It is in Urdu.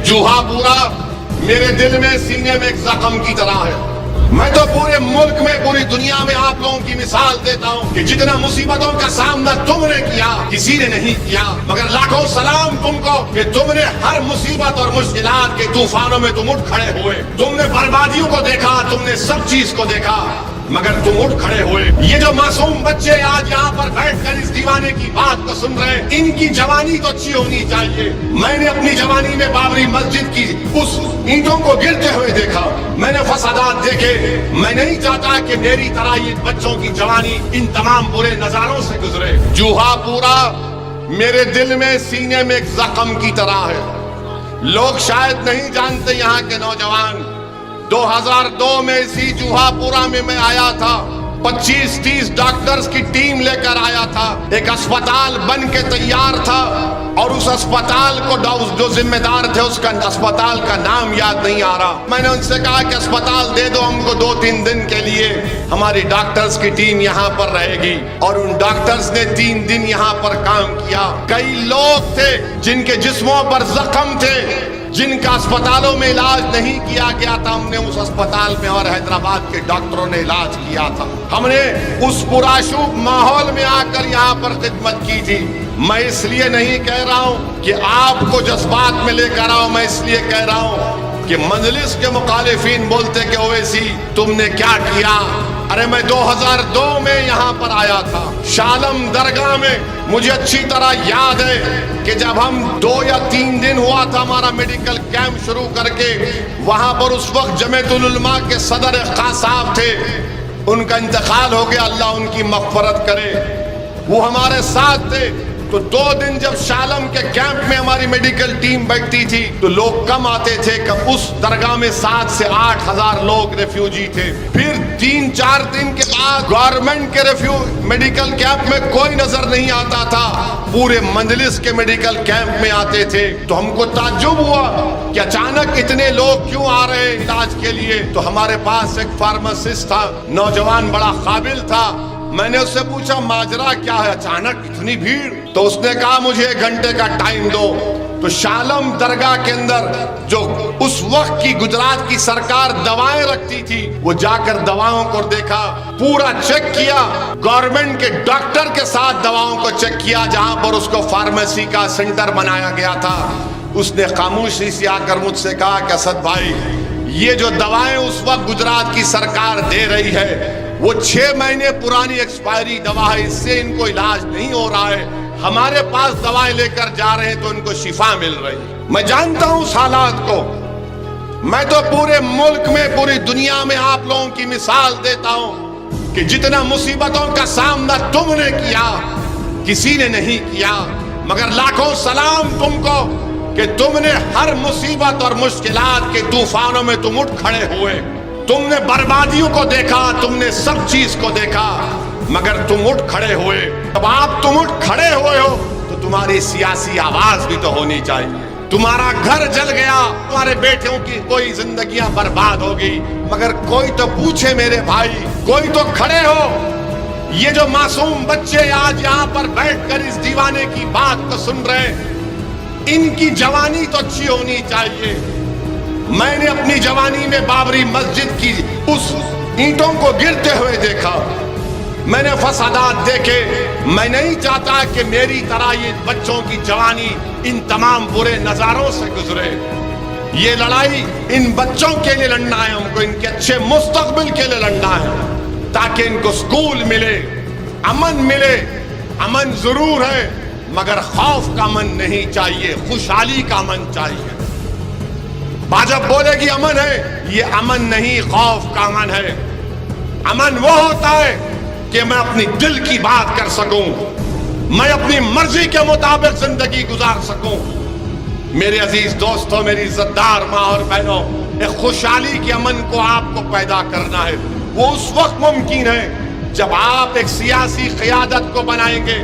جوہا پورا میرے دل میں سینے میں ایک زخم کی طرح ہے. میں تو پورے ملک میں پوری دنیا میں آپ لوگوں کی مثال دیتا ہوں کہ جتنا مصیبتوں کا سامنا تم نے کیا کسی نے نہیں کیا، مگر لاکھوں سلام تم کو کہ تم نے ہر مصیبت اور مشکلات کے طوفانوں میں تم اٹھ کھڑے ہوئے. تم نے بربادیوں کو دیکھا، تم نے سب چیز کو دیکھا، مگر تم اٹھ کھڑے ہوئے. یہ جو معصوم بچے آج یہاں پر بیٹھ کر اس دیوانے کی بات کو سن رہے ہیں، ان کی جوانی تو اچھی ہونی چاہیے. میں نے اپنی جوانی میں بابری مسجد کی اس اینٹوں کو گرتے ہوئے دیکھا، میں نے فسادات دیکھے. میں نہیں چاہتا کہ میری طرح یہ بچوں کی جوانی ان تمام برے نظاروں سے گزرے. جوہا پورا میرے دل میں سینے میں ایک زخم کی طرح ہے. لوگ شاید نہیں جانتے، یہاں کے نوجوان 2002 میں اسی جوہا پورا میں آیا تھا. 25-30 ڈاکٹرز کی ٹیم لے کر آیا تھا. ایک اسپتال بن کے تیار تھا اور اس اسپتال کو جو ذمہ دار تھے اس کا اسپتال کا نام یاد نہیں آ رہا. میں نے ان سے کہا کہ اسپتال دے دو ہم کو 2-3 دن کے لیے، ہماری ڈاکٹرز کی ٹیم یہاں پر رہے گی. اور ان ڈاکٹرز نے 3 دن یہاں پر کام کیا. کئی لوگ تھے جن کے جسموں پر زخم تھے، جن کا اسپتالوں میں علاج نہیں کیا گیا تھا. ہم نے اس اسپتال میں اور حیدرآباد کے ڈاکٹروں نے علاج کیا تھا. ہم نے اس پرآشوب ماحول میں آ کر یہاں پر خدمت کی تھی. میں اس لیے نہیں کہہ رہا ہوں کہ آپ کو جذبات میں لے کر آؤ، میں اس لیے کہہ رہا ہوں کہ مجلس کے مخالفین بولتے کہ اویسی تم نے کیا کیا. ارے میں 2002 میں یہاں پر آیا تھا شالم درگاہ میں. مجھے اچھی طرح یاد ہے کہ جب ہم 2 یا 3 دن ہوا تھا ہمارا میڈیکل کیمپ شروع کر کے، وہاں پر اس وقت جمعیت العلماء کے صدر خان صاحب تھے، ان کا انتقال ہو گیا، اللہ ان کی مغفرت کرے. وہ ہمارے ساتھ تھے. تو 2 دن جب شالم کے کیمپ میں ہماری میڈیکل ٹیم بیٹھتی تھی تو لوگ کم آتے تھے کہ اس درگاہ میں 7 سے 8 ہزار لوگ ریفیوجی تھے. پھر 3-4 دن کے بعد گورنمنٹ کے میڈیکل کیمپ میں کوئی نظر نہیں آتا تھا، پورے مجلس کے میڈیکل کیمپ میں آتے تھے. تو ہم کو تعجب ہوا کہ اچانک اتنے لوگ کیوں آ رہے ہیں علاج کے لیے. تو ہمارے پاس ایک فارماسسٹ تھا، نوجوان بڑا قابل تھا. میں نے اس سے پوچھا ماجرا کیا ہے، اچانک اتنی بھیڑ؟ تو اس نے کہا مجھے 1 گھنٹے کا ٹائم دو. تو شالم درگاہ کے اندر جو اس وقت کی گجرات کی سرکار دوائیں رکھتی تھی، وہ جا کر دواؤں کو دیکھا، پورا چیک کیا. گورنمنٹ کے ڈاکٹر کے ساتھ دواؤں کو چیک کیا جہاں پر اس کو فارمیسی کا سینٹر بنایا گیا تھا. اس نے خاموشی سے آ کر مجھ سے کہا کہ اسد بھائی، یہ جو دوائیں اس وقت گجرات کی سرکار دے رہی ہے وہ 6 مہینے پرانی ایکسپائری دوا ہے، اس سے ان کو علاج نہیں ہو رہا ہے. ہمارے پاس دوائیں لے کر جا رہے ہیں تو ان کو شفا مل رہی ہے. میں جانتا ہوں اس حالات کو. میں تو پورے ملک میں پوری دنیا میں آپ لوگوں کی مثال دیتا ہوں کہ جتنا مصیبتوں کا سامنا تم نے کیا کسی نے نہیں کیا، مگر لاکھوں سلام تم کو کہ تم نے ہر مصیبت اور مشکلات کے طوفانوں میں تم اٹھ کھڑے ہوئے. تم نے بربادیوں کو دیکھا، تم نے سب چیز کو دیکھا، مگر تم اٹھ کھڑے ہوئے. اب آپ تم اٹھ کھڑے ہوئے ہو تو تمہاری سیاسی آواز بھی تو ہونی چاہیے. تمہارا گھر جل گیا، تمہارے بیٹوں کی کوئی زندگیاں برباد ہو گئی، مگر کوئی تو پوچھے میرے بھائی، کوئی تو کھڑے ہو. یہ جو معصوم بچے آج یہاں پر بیٹھ کر اس دیوانے کی بات کو سن رہے ہیں، ان کی جوانی تو اچھی ہونی چاہیے. میں نے اپنی جوانی میں بابری مسجد کی اس اینٹوں کو گرتے ہوئے دیکھا، میں نے فسادات دیکھے. میں نہیں چاہتا کہ میری طرح یہ بچوں کی جوانی ان تمام برے نظاروں سے گزرے. یہ لڑائی ان بچوں کے لیے لڑنا ہے، ہم کو ان کے اچھے مستقبل کے لیے لڑنا ہے، تاکہ ان کو سکول ملے، امن ملے. امن ضرور ہے مگر خوف کا امن نہیں چاہیے، خوشحالی کا امن چاہیے. جب بولے گی امن ہے، یہ امن نہیں، خوف کا امن ہے. امن وہ ہوتا ہے کہ میں اپنی دل کی بات کر سکوں، میں اپنی مرضی کے مطابق زندگی گزار سکوں. میرے عزیز دوستوں، میری عزت دار ماں اور بہنوں، ایک خوشحالی کے امن کو آپ کو پیدا کرنا ہے. وہ اس وقت ممکن ہے جب آپ ایک سیاسی قیادت کو بنائیں گے